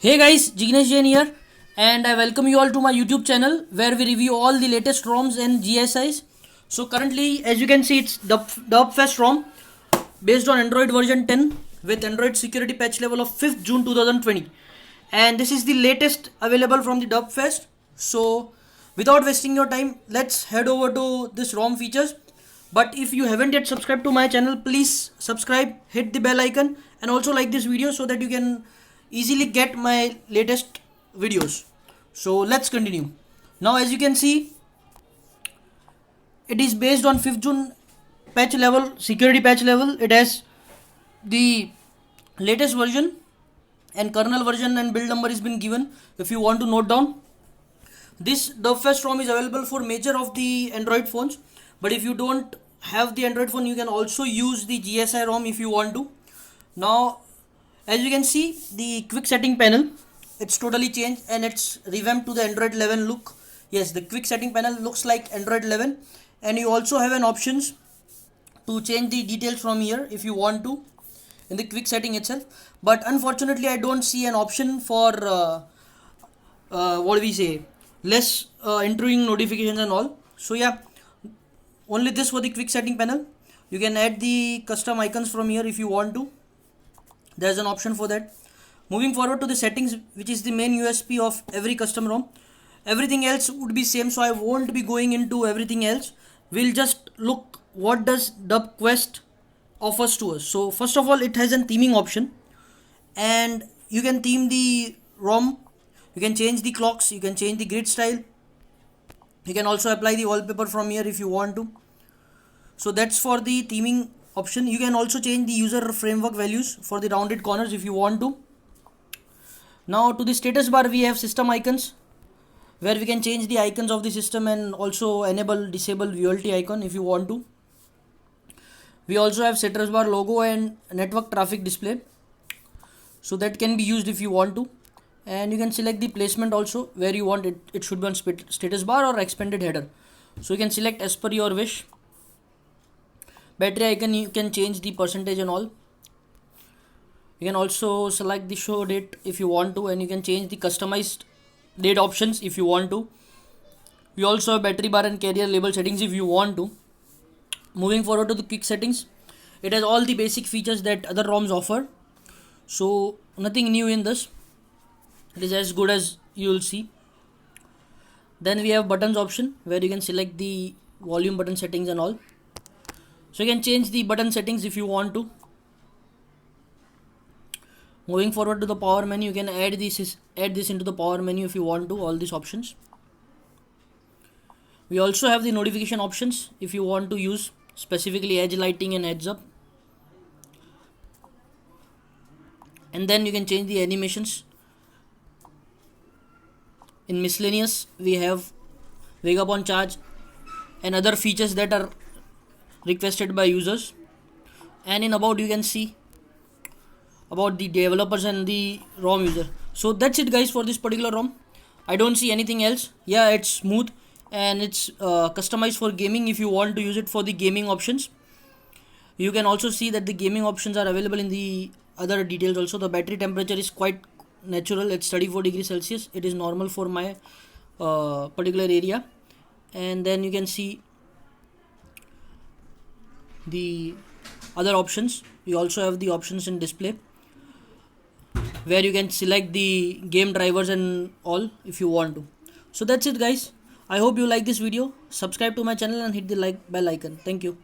Hey guys, Jignesh Jain here, and I welcome you all to my YouTube channel where we review all the latest ROMs and GSIs. So currently, as you can see, it's Dubfest ROM based on Android version 10 with Android security patch level of 5th June 2020, and this is the latest available from the Dubfest. So without wasting your time, let's head over to this ROM features. But if you haven't yet subscribed to my channel, please subscribe, hit the bell icon, and also like this video so that you can easily get my latest videos. So let's continue. Now, as you can see, it is based on 5th June patch level, security patch level. It has the latest version and kernel version and build number has been given if you want to note down. This Dubfest ROM is available for major of the Android phones, but if you don't have the Android phone, you can also use the GSI ROM if you want to. Now, as you can see, the quick setting panel, it's totally changed and it's revamped to the Android 11 look. Yes, the quick setting panel looks like Android 11, and you also have an options to change the details from here if you want to in the quick setting itself. But unfortunately, I don't see an option for what we say less entering notifications and all. So yeah, only this for the quick setting panel. You can add the custom icons from here if you want to. There's an option for that. Moving forward to the settings, which is the main USP of every custom ROM. Everything else would be same, so I won't be going into everything else. We'll just look what does DubQuest offers to us. So first of all, it has a theming option, and you can theme the ROM. You can change the clocks, you can change the grid style. You can also apply the wallpaper from here if you want to. So that's for the theming option. You can also change the user framework values for the rounded corners if you want to. Now to the status bar, we have system icons where we can change the icons of the system and also enable disable VLT icon if you want to. We also have status bar logo and network traffic display, so that can be used if you want to. And you can select the placement also where you want it. It should be on status bar or expanded header, so you can select as per your wish. Battery icon, you can change the percentage and all. You can also select the show date if you want to, and you can change the customized date options if you want to. We also have battery bar and carrier label settings if you want to. Moving forward to the quick settings, it has all the basic features that other ROMs offer, so nothing new in this. It is as good as you will see. Then we have buttons option where you can select the volume button settings and all. So you can change the button settings if you want to. Moving forward to the power menu, you can add this into the power menu if you want to, all these options. We also have the notification options if you want to use specifically edge lighting and heads up. And then you can change the animations. In miscellaneous, we have wake up on charge and other features that are requested by users. And in about, you can see about the developers and the ROM user. So that's it guys for this particular ROM. I don't see anything else. Yeah, it's smooth and it's customized for gaming if you want to use it for the gaming options. You can also see that the gaming options are available in the other details also. The battery temperature is quite natural, it's 34 degrees Celsius. It is normal for my particular area. And then you can see the other options. You also have the options in display where you can select the game drivers and all if you want to. So that's it guys. I hope you like this video. Subscribe to my channel and hit the like bell icon. Thank you.